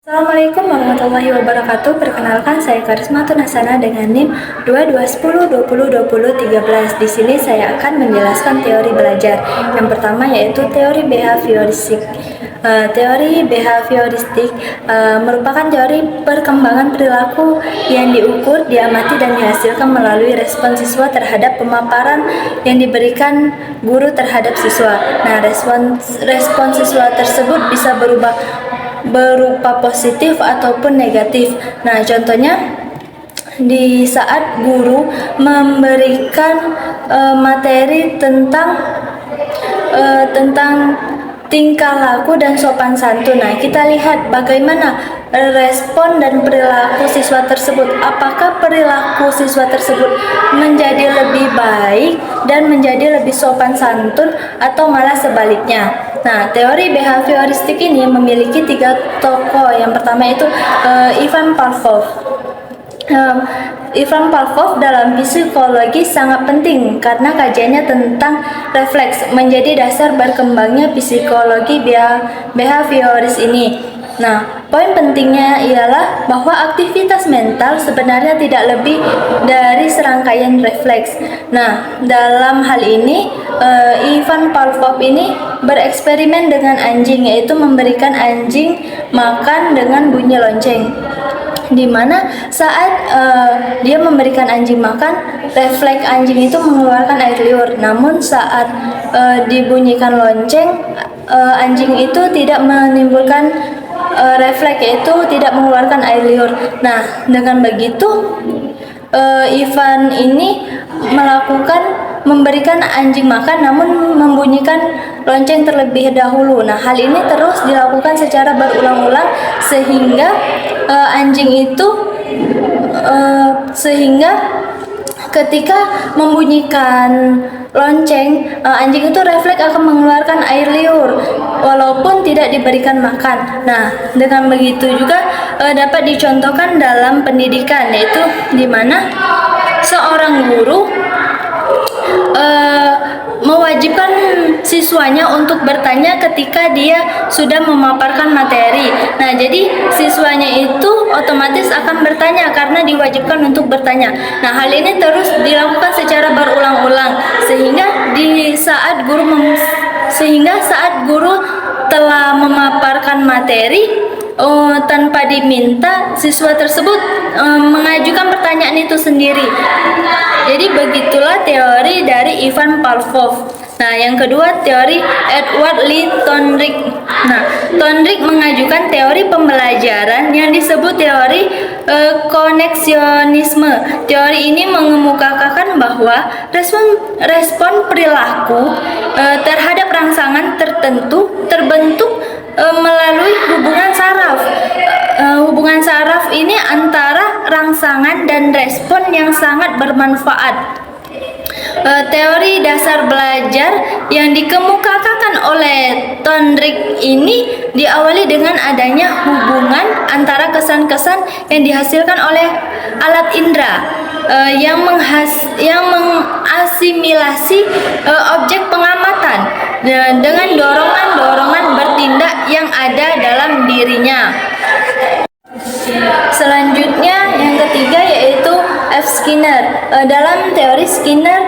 Assalamualaikum warahmatullahi wabarakatuh. Perkenalkan, saya Karisma Tunasana dengan NIM 2210202013. Di sini saya akan menjelaskan teori belajar. Yang pertama yaitu teori behavioristik. Teori behavioristik merupakan teori perkembangan perilaku yang diukur, diamati, dan dihasilkan melalui respon siswa terhadap pemaparan yang diberikan guru terhadap siswa. Nah, respon siswa tersebut bisa berupa positif ataupun negatif. Nah, contohnya di saat guru memberikan materi tentang tingkah laku dan sopan santun. Nah, kita lihat bagaimana respon dan perilaku siswa tersebut. Apakah perilaku siswa tersebut menjadi lebih baik dan menjadi lebih sopan santun atau malah sebaliknya? Nah, teori behavioristik ini memiliki 3 tokoh. Yang pertama itu Ivan Pavlov. Ivan Pavlov dalam psikologi sangat penting karena kajiannya tentang refleks menjadi dasar berkembangnya psikologi behavioris ini. Nah, poin pentingnya ialah bahwa aktivitas mental sebenarnya tidak lebih dari serangkaian refleks. Nah, dalam hal ini Ivan Pavlov ini bereksperimen dengan anjing, yaitu memberikan anjing makan dengan bunyi lonceng, di mana saat dia memberikan anjing makan, refleks anjing itu mengeluarkan air liur. Namun saat dibunyikan lonceng, anjing itu tidak menimbulkan refleks, yaitu tidak mengeluarkan air liur. Nah, dengan begitu Ivan ini memberikan anjing makan namun membunyikan lonceng terlebih dahulu. Nah, hal ini terus dilakukan secara berulang-ulang sehingga ketika membunyikan lonceng, anjing itu refleks akan mengeluarkan air liur walaupun tidak diberikan makan. Nah, dengan begitu juga dapat dicontohkan dalam pendidikan, yaitu di mana seorang guru mewajibkan siswanya untuk bertanya ketika dia sudah memaparkan materi. Nah, jadi siswanya itu otomatis akan bertanya karena diwajibkan untuk bertanya. Nah, hal ini terus dilakukan secara berulang-ulang sehingga saat guru telah memaparkan materi, tanpa diminta, siswa tersebut mengajukan pertanyaan itu sendiri. Jadi begitulah teori dari Ivan Pavlov. Nah, yang kedua teori Edward Lee Thorndike. Nah, Thorndike mengajukan teori pembelajaran yang disebut teori koneksionisme. Teori ini mengemukakan bahwa respon perilaku terhadap rangsangan tertentu terbentuk melalui hubungan saraf. Hubungan saraf ini antara rangsangan dan respon yang sangat bermanfaat. Teori dasar belajar yang dikemukakan oleh Thorndike ini diawali dengan adanya hubungan antara kesan-kesan yang dihasilkan oleh alat indera yang mengasimilasi objek pengamatan dengan dorongan-dorongan bertindak yang ada dalam dirinya. Selanjutnya yang ketiga yaitu F. Skinner. Dalam teori Skinner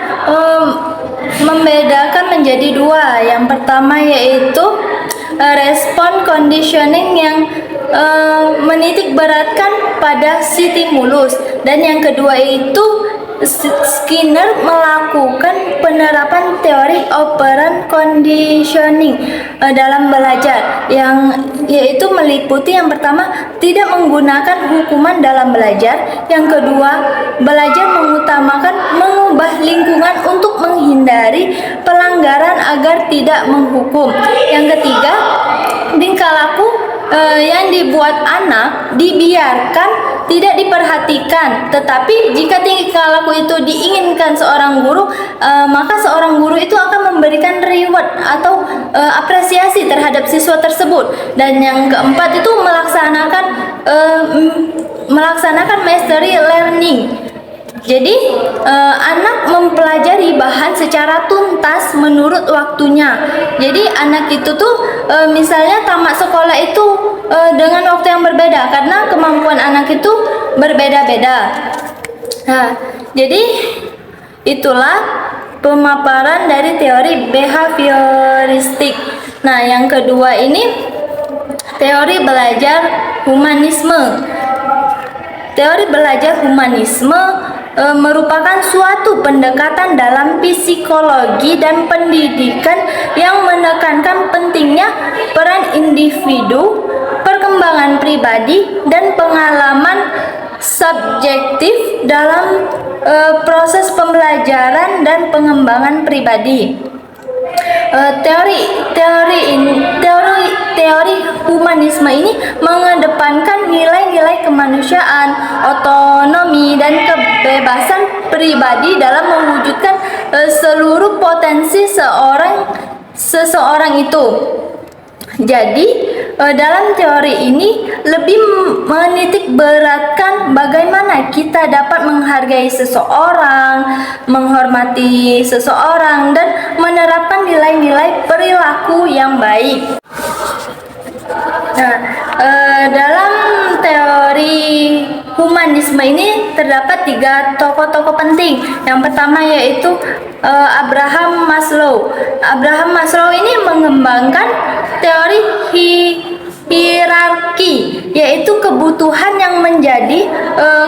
membedakan menjadi 2. Yang pertama yaitu respon conditioning yang menitik beratkan pada stimulus, dan yang kedua itu Skinner melakukan penerapan teori operant conditioning dalam belajar, yaitu meliputi yang pertama tidak menggunakan hukuman dalam belajar, yang kedua belajar mengutamakan mengubah lingkungan untuk menghindari pelanggaran agar tidak menghukum, yang ketiga tingkah laku yang dibuat anak dibiarkan tidak diperhatikan, tetapi jika tingkah laku itu diinginkan seorang guru, maka seorang guru itu akan memberikan reward atau apresiasi terhadap siswa tersebut. Dan yang keempat itu melaksanakan mastery learning. Jadi anak mempelajari bahan secara tuntas menurut waktunya. Jadi anak itu tuh misalnya tamat sekolah itu dengan waktu yang berbeda karena kemampuan anak itu berbeda-beda. Nah, jadi itulah pemaparan dari teori behavioristik. Nah, yang kedua ini teori belajar humanisme. Teori belajar humanisme merupakan suatu pendekatan dalam psikologi dan pendidikan yang menekankan pentingnya peran individu, perkembangan pribadi, dan pengalaman subjektif dalam proses pembelajaran dan pengembangan pribadi. Teori humanisme ini mengedepankan nilai-nilai kemanusiaan, otonomi, dan kebebasan pribadi dalam mewujudkan seluruh potensi seseorang itu. Jadi dalam teori ini lebih menitik beratkan bagaimana kita dapat menghargai seseorang, menghormati seseorang, dan menerapkan nilai-nilai perilaku yang baik. Nah, dalam teori humanisme ini terdapat 3 tokoh-tokoh penting. Yang pertama yaitu Abraham Maslow. Abraham Maslow ini mengembangkan teori hierarki, yaitu kebutuhan yang menjadi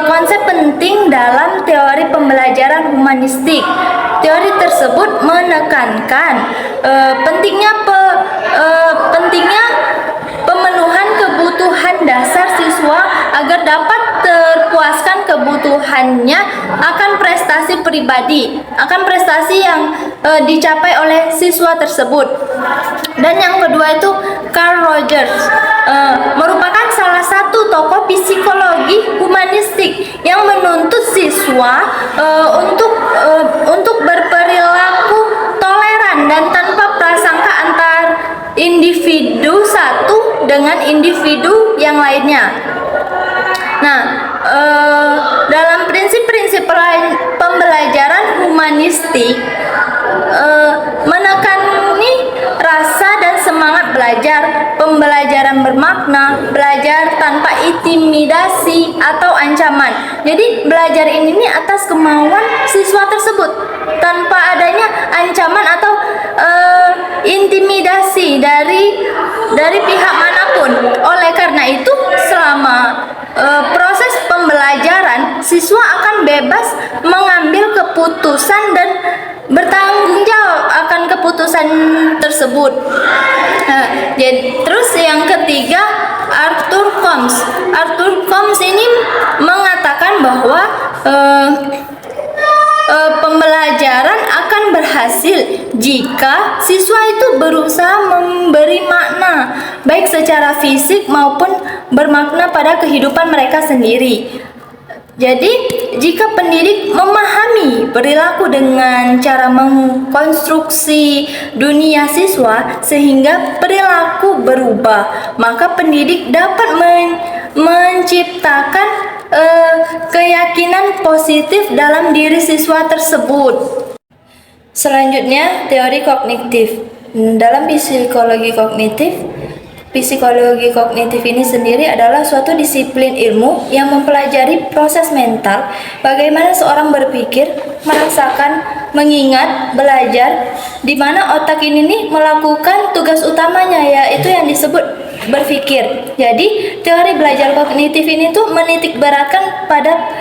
konsep penting dalam teori pembelajaran humanistik. Teori tersebut menekankan pentingnya pemenuhan kebutuhan dasar siswa agar dapat terpuaskan kebutuhannya akan prestasi pribadi, akan prestasi yang dicapai oleh siswa tersebut. Dan yang kedua itu Carl Rogers, merupakan salah satu tokoh psikologi humanistik yang menuntut siswa untuk berperilaku toleran dan tanpa prasangka antar individu satu dengan individu yang lainnya. Nah, dalam prinsip-prinsip pembelajaran humanistik menekani rasa dan semangat belajar, pembelajaran bermakna, belajar tanpa intimidasi atau ancaman. Jadi belajar ini atas kemauan siswa tersebut tanpa adanya ancaman atau intimidasi dari pihak manapun. Oleh karena itu, selama proses pembelajaran, siswa akan bebas mengambil keputusan dan bertanggung jawab akan keputusan tersebut. Terus yang ketiga, Arthur Combs. Arthur Combs ini mengatakan bahwa pembelajaran akan berhasil jika siswa itu berusaha memberi makna, baik secara fisik maupun bermakna pada kehidupan mereka sendiri. Jadi, jika pendidik memahami perilaku dengan cara mengkonstruksi dunia siswa sehingga perilaku berubah, maka pendidik dapat menciptakan keyakinan positif dalam diri siswa tersebut. Selanjutnya, teori kognitif. Dalam psikologi kognitif ini sendiri adalah suatu disiplin ilmu yang mempelajari proses mental, bagaimana seorang berpikir, merasakan, mengingat, belajar, di mana otak ini nih melakukan tugas utamanya, yaitu yang disebut berpikir. Jadi teori belajar kognitif ini tuh menitik beratkan pada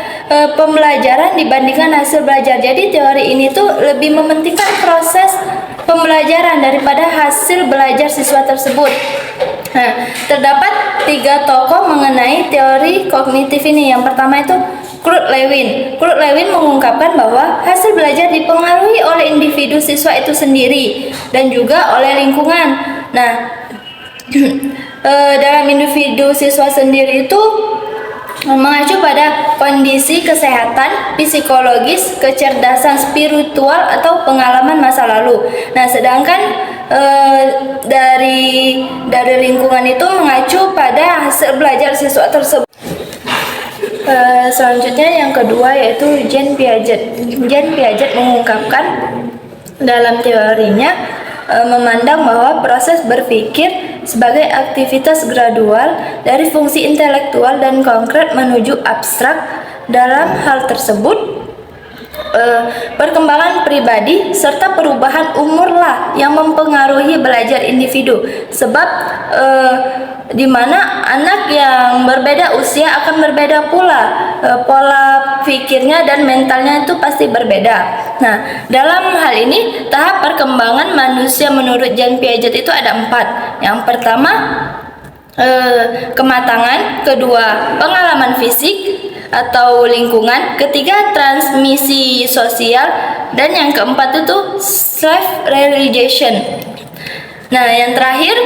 pembelajaran dibandingkan hasil belajar. Jadi teori ini tuh lebih mementingkan proses pembelajaran daripada hasil belajar siswa tersebut. Nah, terdapat 3 tokoh mengenai teori kognitif ini. Yang pertama itu Kurt Lewin. Kurt Lewin mengungkapkan bahwa hasil belajar dipengaruhi oleh individu siswa itu sendiri dan juga oleh lingkungan. Nah, dalam individu siswa sendiri itu mengacu pada kondisi kesehatan psikologis, kecerdasan spiritual atau pengalaman masa lalu. Nah, sedangkan dari lingkungan itu mengacu pada hasil belajar siswa tersebut. Selanjutnya yang kedua yaitu Jean Piaget. Jean Piaget mengungkapkan dalam teorinya memandang bahwa proses berpikir sebagai aktivitas gradual dari fungsi intelektual dan konkret menuju abstrak. Dalam hal tersebut, perkembangan pribadi serta perubahan umurlah yang mempengaruhi belajar individu, sebab di mana anak yang berbeda usia akan berbeda pula pola pikirnya dan mentalnya itu pasti berbeda. Nah, dalam hal ini tahap perkembangan manusia menurut Jean Piaget itu ada 4. Yang pertama kematangan, kedua pengalaman fisik atau lingkungan, ketiga transmisi sosial, dan yang keempat itu self realization. Nah, yang terakhir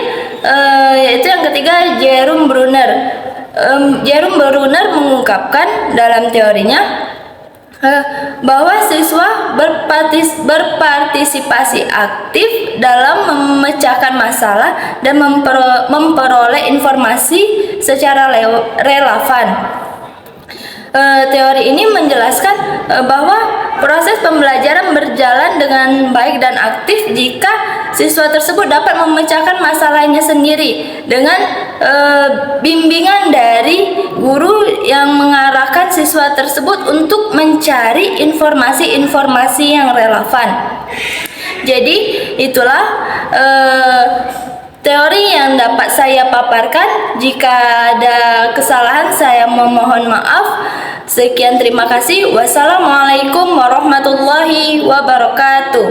yaitu yang ketiga Jerome Bruner. Jerome Bruner mengungkapkan dalam teorinya bahwa siswa berpartisipasi aktif dalam memecahkan masalah dan memperoleh informasi secara relevan. Teori ini menjelaskan bahwa proses pembelajaran berjalan dengan baik dan aktif jika siswa tersebut dapat memecahkan masalahnya sendiri dengan bimbingan dari guru yang mengarahkan siswa tersebut untuk mencari informasi-informasi yang relevan. Jadi itulah teori yang dapat saya paparkan. Jika ada kesalahan saya memohon maaf. Sekian, terima kasih. Wassalamualaikum warahmatullahi wabarakatuh.